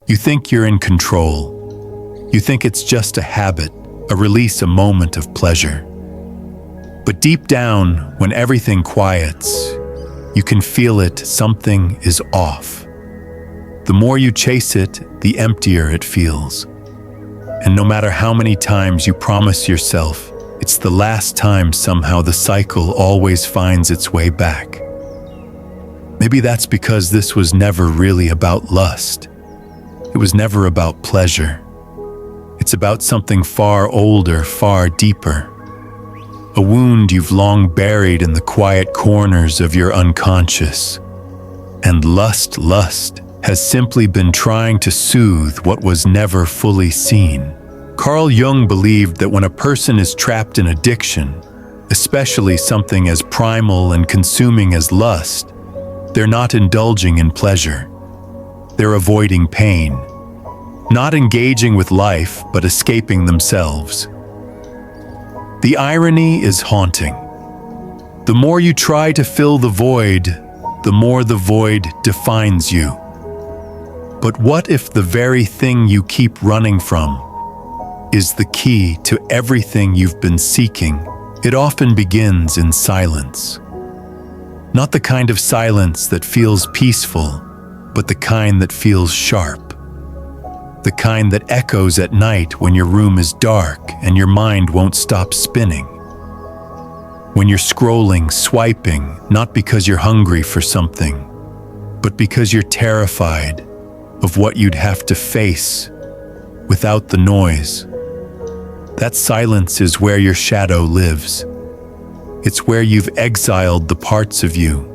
You think you're in control. You think it's just a habit, a release, a moment of pleasure. But deep down, when everything quiets, you can feel it, something is off. The more you chase it, the emptier it feels. And no matter how many times you promise yourself, it's the last time, somehow the cycle always finds its way back. Maybe that's because this was never really about lust. It was never about pleasure. It's about something far older, far deeper. A wound you've long buried in the quiet corners of your unconscious. And lust has simply been trying to soothe what was never fully seen. Carl Jung believed that when a person is trapped in addiction, especially something as primal and consuming as lust, they're not indulging in pleasure. They're avoiding pain, not engaging with life, but escaping themselves. The irony is haunting. The more you try to fill the void, the more the void defines you. But what if the very thing you keep running from is the key to everything you've been seeking? It often begins in silence. Not the kind of silence that feels peaceful, but the kind that feels sharp. The kind that echoes at night when your room is dark and your mind won't stop spinning. When you're scrolling, swiping, not because you're hungry for something, but because you're terrified of what you'd have to face without the noise. That silence is where your shadow lives. It's where you've exiled the parts of you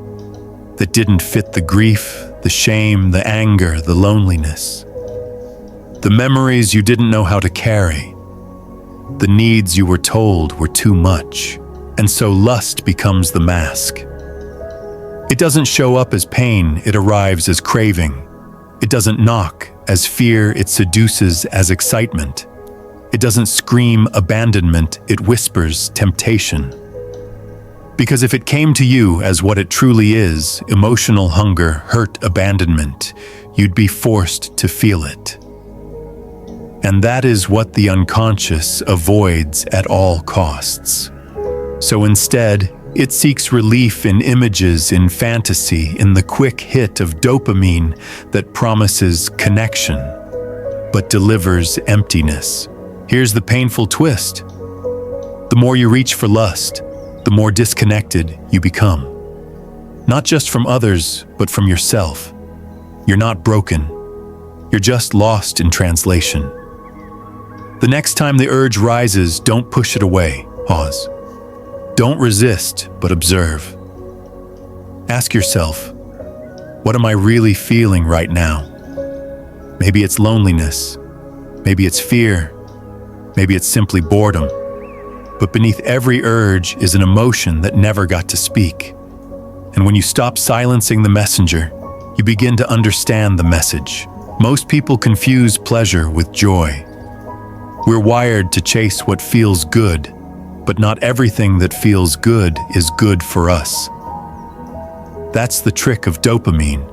that didn't fit the grief, the shame, the anger, the loneliness. The memories you didn't know how to carry. The needs you were told were too much. And so lust becomes the mask. It doesn't show up as pain, it arrives as craving. It doesn't knock as fear, it seduces as excitement. It doesn't scream abandonment, it whispers temptation. Because if it came to you as what it truly is, emotional hunger, hurt, abandonment, you'd be forced to feel it. And that is what the unconscious avoids at all costs. So instead, it seeks relief in images, in fantasy, in the quick hit of dopamine that promises connection, but delivers emptiness. Here's the painful twist. The more you reach for lust, the more disconnected you become. Not just from others, but from yourself. You're not broken. You're just lost in translation. The next time the urge rises, don't push it away. Pause. Don't resist, but observe. Ask yourself, what am I really feeling right now? Maybe it's loneliness. Maybe it's fear. Maybe it's simply boredom. But beneath every urge is an emotion that never got to speak. And when you stop silencing the messenger, you begin to understand the message. Most people confuse pleasure with joy. We're wired to chase what feels good, but not everything that feels good is good for us. That's the trick of dopamine.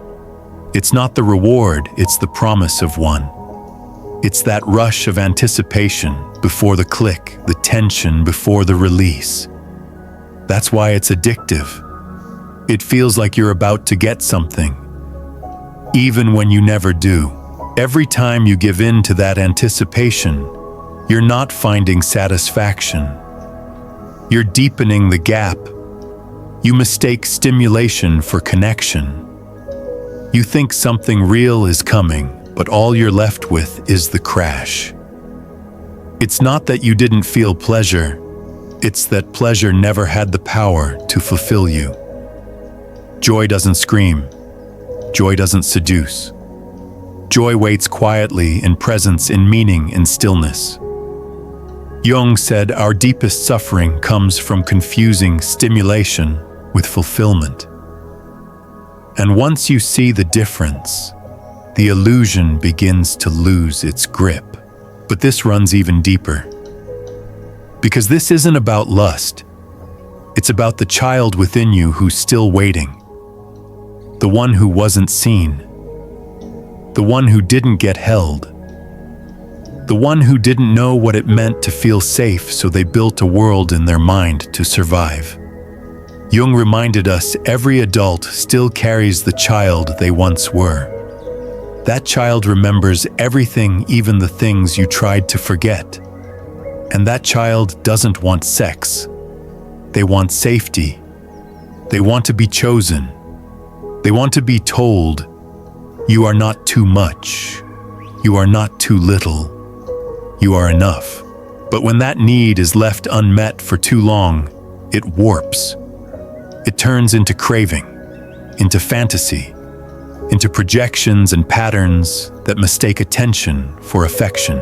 It's not the reward, it's the promise of one. It's that rush of anticipation before the click, the tension before the release. That's why it's addictive. It feels like you're about to get something, even when you never do. Every time you give in to that anticipation, you're not finding satisfaction. You're deepening the gap. You mistake stimulation for connection. You think something real is coming, but all you're left with is the crash. It's not that you didn't feel pleasure, it's that pleasure never had the power to fulfill you. Joy doesn't scream. Joy doesn't seduce. Joy waits quietly in presence, in meaning, in stillness. Jung said our deepest suffering comes from confusing stimulation with fulfillment. And once you see the difference, the illusion begins to lose its grip. But this runs even deeper. Because this isn't about lust. It's about the child within you who's still waiting. The one who wasn't seen. The the one who didn't get held, the one who didn't know what it meant to feel safe, so they built a world in their mind to survive. Jung reminded us every adult still carries the child they once were. That child remembers everything, even the things you tried to forget. And that child doesn't want sex. They want safety. They want to be chosen. They want to be told, you are not too much. You are not too little. You are enough. But when that need is left unmet for too long, it warps. It turns into craving, into fantasy, into projections and patterns that mistake attention for affection.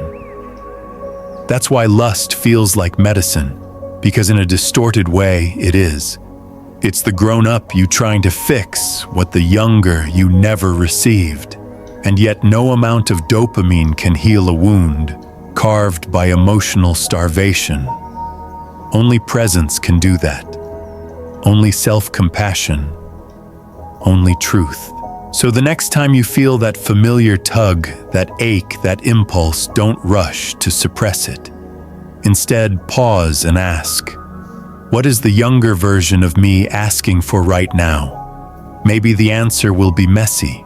That's why lust feels like medicine, because in a distorted way it is. It's the grown-up you trying to fix what the younger you never received. And yet no amount of dopamine can heal a wound carved by emotional starvation. Only presence can do that. Only self-compassion. Only truth. So the next time you feel that familiar tug, that ache, that impulse, don't rush to suppress it. Instead, pause and ask, what is the younger version of me asking for right now? Maybe the answer will be messy.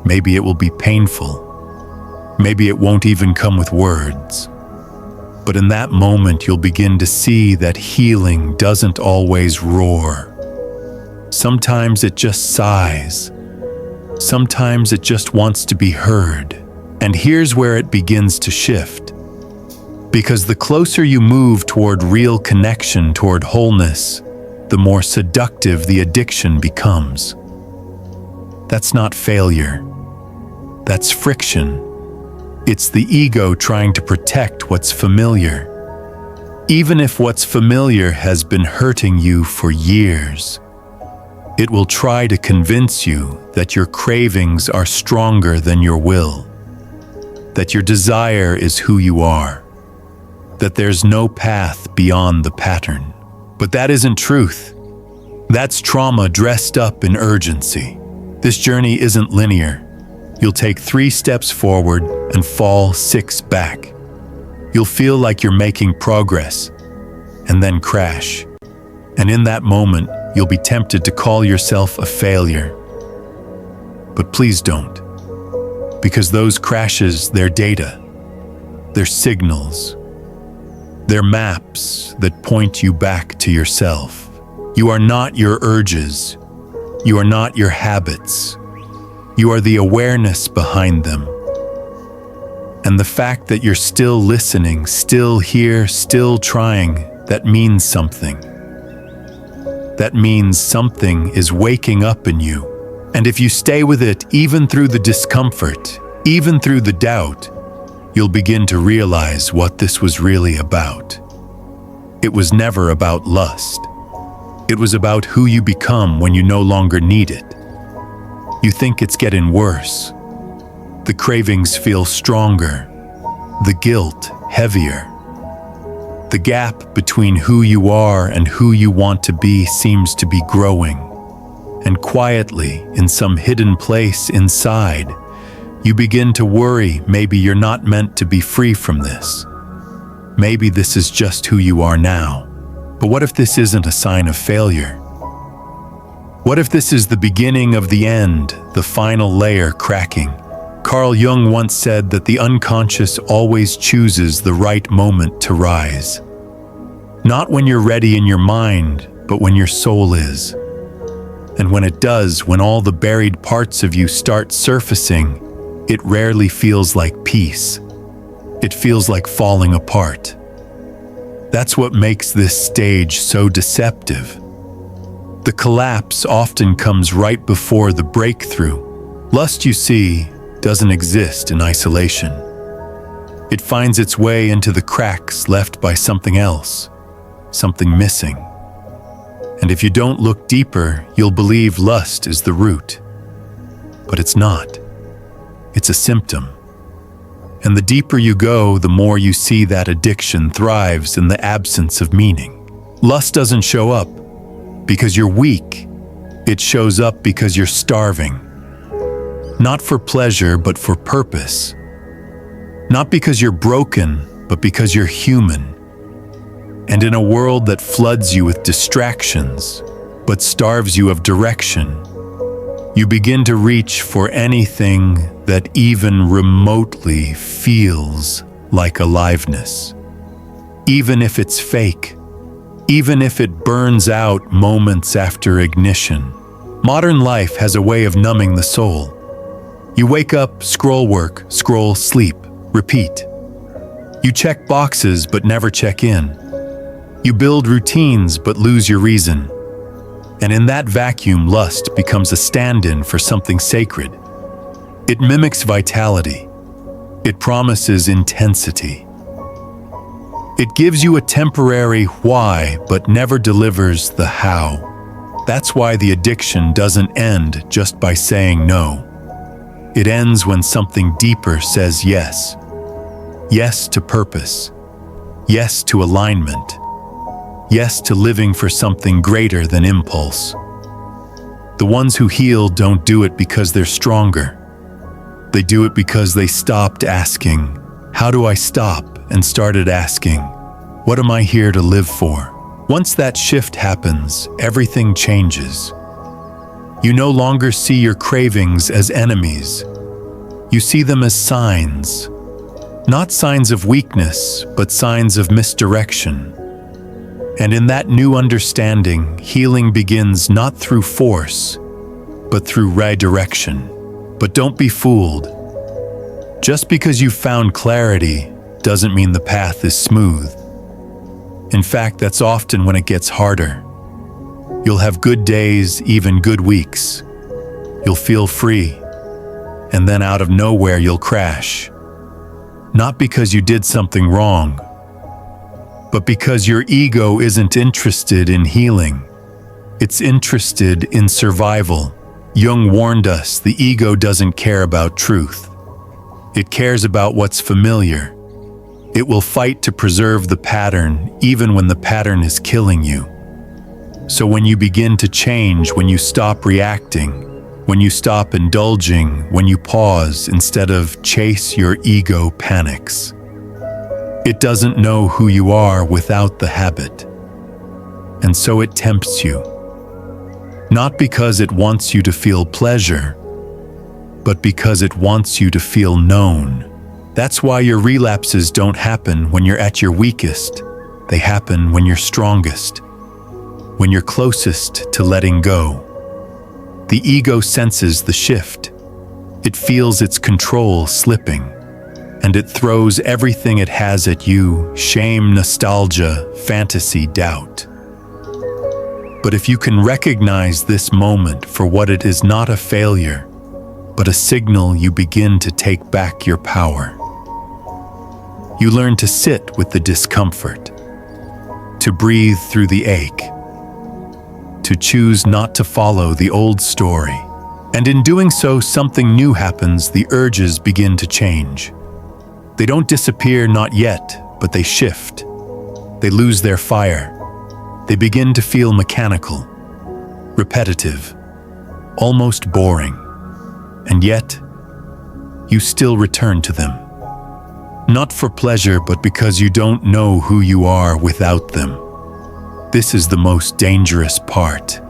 Maybe it will be painful. Maybe it won't even come with words. But in that moment, you'll begin to see that healing doesn't always roar. Sometimes it just sighs. Sometimes it just wants to be heard. And here's where it begins to shift. Because the closer you move toward real connection, toward wholeness, the more seductive the addiction becomes. That's not failure. That's friction. It's the ego trying to protect what's familiar. Even if what's familiar has been hurting you for years, it will try to convince you that your cravings are stronger than your will, that your desire is who you are, that there's no path beyond the pattern. But that isn't truth. That's trauma dressed up in urgency. This journey isn't linear. You'll take 3 steps forward and fall 6 back. You'll feel like you're making progress, and then crash. And in that moment, you'll be tempted to call yourself a failure. But please don't. Because those crashes, they're data. They're signals. They're maps that point you back to yourself. You are not your urges. You are not your habits. You are the awareness behind them. And the fact that you're still listening, still here, still trying, that means something. That means something is waking up in you. And if you stay with it, even through the discomfort, even through the doubt, you'll begin to realize what this was really about. It was never about lust. It was about who you become when you no longer need it. You think it's getting worse. The cravings feel stronger. The guilt heavier. The gap between who you are and who you want to be seems to be growing. And quietly, in some hidden place inside, you begin to worry maybe you're not meant to be free from this. Maybe this is just who you are now. But what if this isn't a sign of failure? What if this is the beginning of the end, the final layer cracking? Carl Jung once said that the unconscious always chooses the right moment to rise. Not when you're ready in your mind, but when your soul is. And when it does, when all the buried parts of you start surfacing, it rarely feels like peace. It feels like falling apart. That's what makes this stage so deceptive. The collapse often comes right before the breakthrough. Lust, you see, doesn't exist in isolation. It finds its way into the cracks left by something else, something missing. And if you don't look deeper, you'll believe lust is the root. But it's not. It's a symptom. And the deeper you go, the more you see that addiction thrives in the absence of meaning. Lust doesn't show up because you're weak. It shows up because you're starving. Not for pleasure, but for purpose. Not because you're broken, but because you're human. And in a world that floods you with distractions, but starves you of direction, you begin to reach for anything that even remotely feels like aliveness. Even if it's fake, even if it burns out moments after ignition. Modern life has a way of numbing the soul. You wake up, scroll work, scroll sleep, repeat. You check boxes but never check in. You build routines but lose your reason. And in that vacuum, lust becomes a stand-in for something sacred. It mimics vitality. It promises intensity. It gives you a temporary why but never delivers the how. That's why the addiction doesn't end just by saying no. It ends when something deeper says yes. Yes to purpose. Yes to alignment. Yes to living for something greater than impulse. The ones who heal don't do it because they're stronger. They do it because they stopped asking, "How do I stop?" and started asking, "What am I here to live for?" Once that shift happens, everything changes. You no longer see your cravings as enemies. You see them as signs. Not signs of weakness, but signs of misdirection. And in that new understanding, healing begins not through force, but through redirection. But don't be fooled. Just because you've found clarity doesn't mean the path is smooth. In fact, that's often when it gets harder. You'll have good days, even good weeks. You'll feel free, and then out of nowhere you'll crash. Not because you did something wrong, but because your ego isn't interested in healing. It's interested in survival. Jung warned us the ego doesn't care about truth. It cares about what's familiar. It will fight to preserve the pattern even when the pattern is killing you. So when you begin to change, when you stop reacting, when you stop indulging, when you pause instead of chase, your ego panics. It doesn't know who you are without the habit. And so it tempts you. Not because it wants you to feel pleasure, but because it wants you to feel known. That's why your relapses don't happen when you're at your weakest. They happen when you're strongest, when you're closest to letting go. The ego senses the shift. It feels its control slipping, and it throws everything it has at you: shame, nostalgia, fantasy, doubt. But if you can recognize this moment for what it is, not a failure, but a signal, you begin to take back your power. You learn to sit with the discomfort, to breathe through the ache, to choose not to follow the old story. And in doing so, something new happens. The urges begin to change. They don't disappear, not yet, but they shift. They lose their fire. They begin to feel mechanical, repetitive, almost boring. And yet, you still return to them. Not for pleasure, but because you don't know who you are without them. This is the most dangerous part.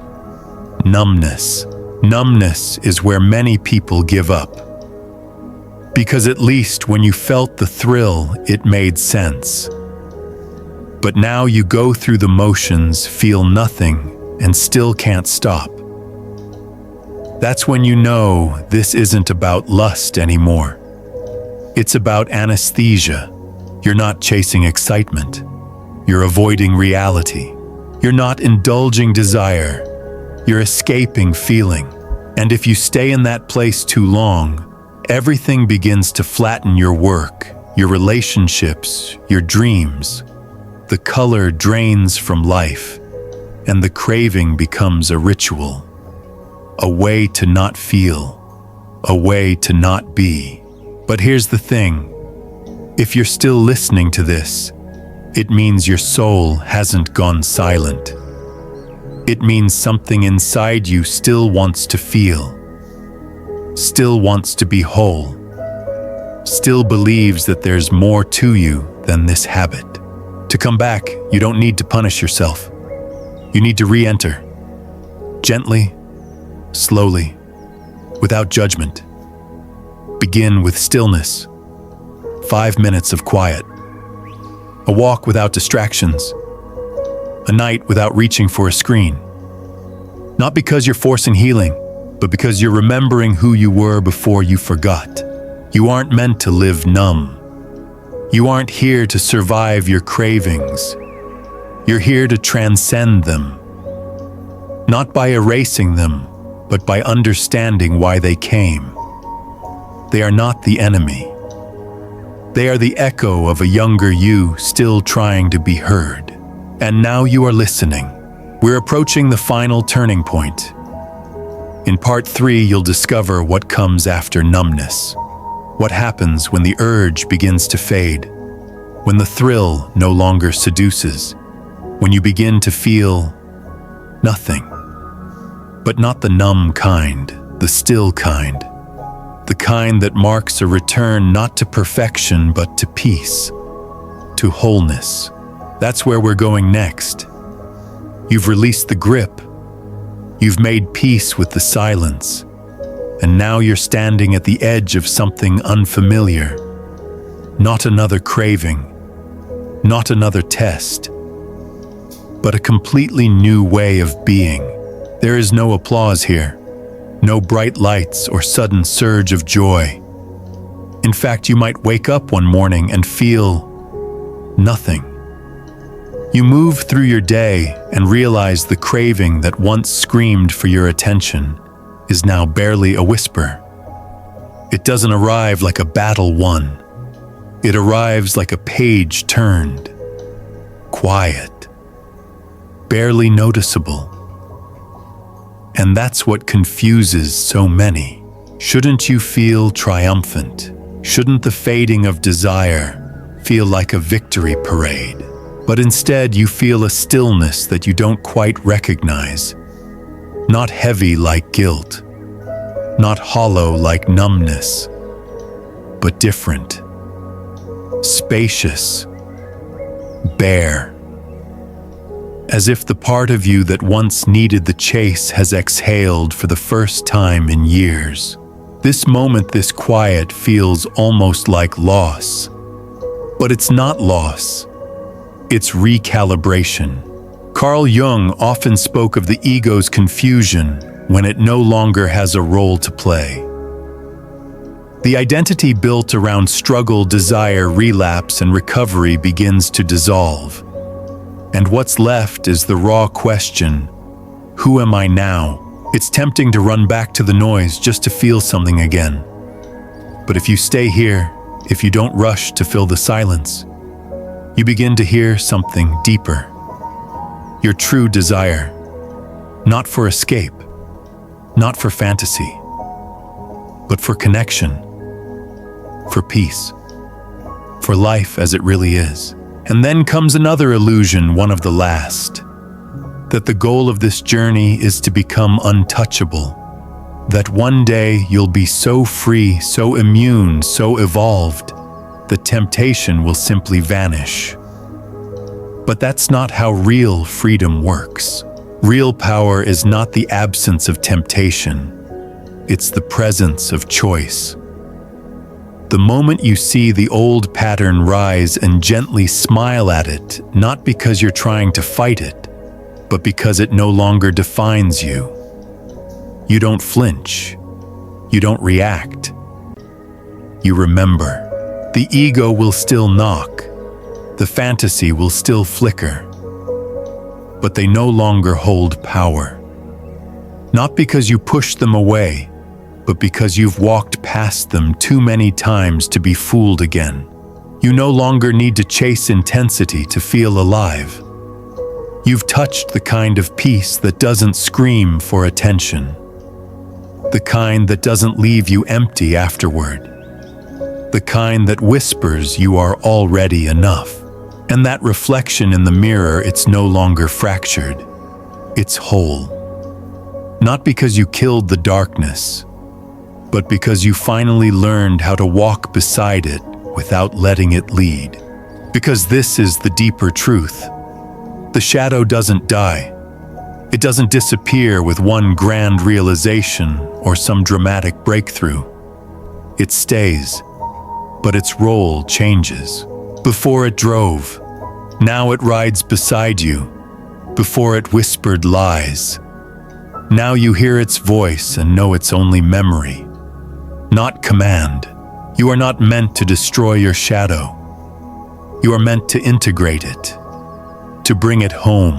Numbness. Numbness is where many people give up. Because at least when you felt the thrill, it made sense. But now you go through the motions, feel nothing, and still can't stop. That's when you know this isn't about lust anymore. It's about anesthesia. You're not chasing excitement. You're avoiding reality. You're not indulging desire. You're escaping feeling. And if you stay in that place too long, everything begins to flatten: your work, your relationships, your dreams. The color drains from life, and the craving becomes a ritual. A way to not feel, a way to not be. But here's the thing. If you're still listening to this, it means your soul hasn't gone silent. It means something inside you still wants to feel. still wants to be whole, still believes that there's more to you than this habit. To come back, you don't need to punish yourself. You need to re-enter. Gently, slowly, without judgment. Begin with stillness. 5 minutes of quiet. A walk without distractions. A night without reaching for a screen. Not because you're forcing healing, but because you're remembering who you were before you forgot. You aren't meant to live numb. You aren't here to survive your cravings. You're here to transcend them. Not by erasing them, but by understanding why they came. They are not the enemy. They are the echo of a younger you still trying to be heard. And now you are listening. We're approaching the final turning point. In part 3, you'll discover what comes after numbness. What happens when the urge begins to fade, when the thrill no longer seduces, when you begin to feel nothing. But not the numb kind, the still kind. The kind that marks a return not to perfection but to peace, to wholeness. That's where we're going next. You've released the grip. You've made peace with the silence. And now you're standing at the edge of something unfamiliar. Not another craving, not another test, but a completely new way of being. There is no applause here, no bright lights or sudden surge of joy. In fact, you might wake up one morning and feel nothing. You move through your day and realize the craving that once screamed for your attention is now barely a whisper. It doesn't arrive like a battle won. It arrives like a page turned. Quiet. Barely noticeable. And that's what confuses so many. Shouldn't you feel triumphant? Shouldn't the fading of desire feel like a victory parade? But instead you feel a stillness that you don't quite recognize. Not heavy like guilt, not hollow like numbness, but different, spacious, bare. As if the part of you that once needed the chase has exhaled for the first time in years. This moment, this quiet, feels almost like loss. But it's not loss. It's recalibration. Carl Jung often spoke of the ego's confusion when it no longer has a role to play. The identity built around struggle, desire, relapse, and recovery begins to dissolve. And what's left is the raw question, who am I now? It's tempting to run back to the noise just to feel something again. But if you stay here, if you don't rush to fill the silence, you begin to hear something deeper. Your true desire, not for escape, not for fantasy, but for connection, for peace, for life as it really is. And then comes another illusion, one of the last, that the goal of this journey is to become untouchable, that one day you'll be so free, so immune, so evolved, the temptation will simply vanish. But that's not how real freedom works. Real power is not the absence of temptation. It's the presence of choice. The moment you see the old pattern rise and gently smile at it, not because you're trying to fight it, but because it no longer defines you. You don't flinch. You don't react. You remember. The ego will still knock. The fantasy will still flicker. But they no longer hold power. Not because you push them away, but because you've walked past them too many times to be fooled again. You no longer need to chase intensity to feel alive. You've touched the kind of peace that doesn't scream for attention. The kind that doesn't leave you empty afterward. The kind that whispers you are already enough. And that reflection in the mirror, it's no longer fractured. It's whole. Not because you killed the darkness, but because you finally learned how to walk beside it without letting it lead. Because this is the deeper truth. The shadow doesn't die. It doesn't disappear with one grand realization or some dramatic breakthrough. It stays, but its role changes. Before it drove, now it rides beside you. Before it whispered lies, now you hear its voice and know it's only memory, not command. You are not meant to destroy your shadow. You are meant to integrate it, to bring it home,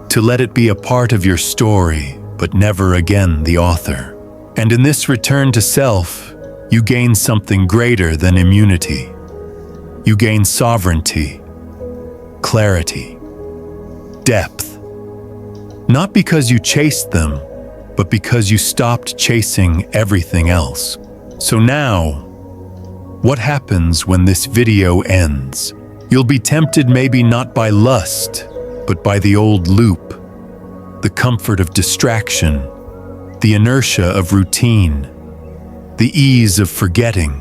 to let it be a part of your story, but never again the author. And in this return to self, you gain something greater than immunity. You gain sovereignty, clarity, depth. Not because you chased them, but because you stopped chasing everything else. So now, what happens when this video ends? You'll be tempted maybe not by lust, but by the old loop, the comfort of distraction, the inertia of routine, the ease of forgetting.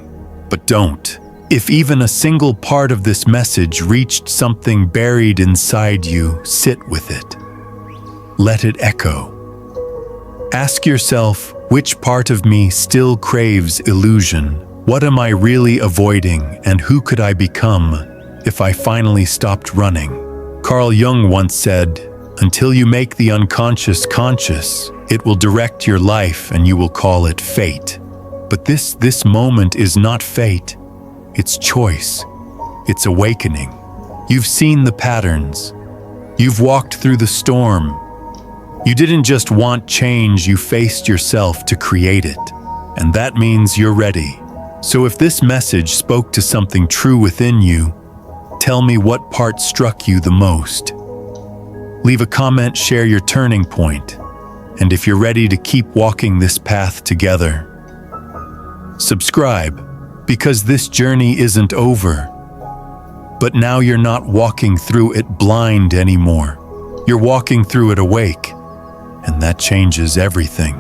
But don't. If even a single part of this message reached something buried inside you, sit with it. Let it echo. Ask yourself, which part of me still craves illusion? What am I really avoiding, and who could I become if I finally stopped running? Carl Jung once said, "Until you make the unconscious conscious, it will direct your life and you will call it fate." But this moment is not fate. It's choice. It's awakening. You've seen the patterns. You've walked through the storm. You didn't just want change, you faced yourself to create it. And that means you're ready. So if this message spoke to something true within you, tell me what part struck you the most. Leave a comment, share your turning point. And if you're ready to keep walking this path together, subscribe, because this journey isn't over. But now you're not walking through it blind anymore. You're walking through it awake, and that changes everything.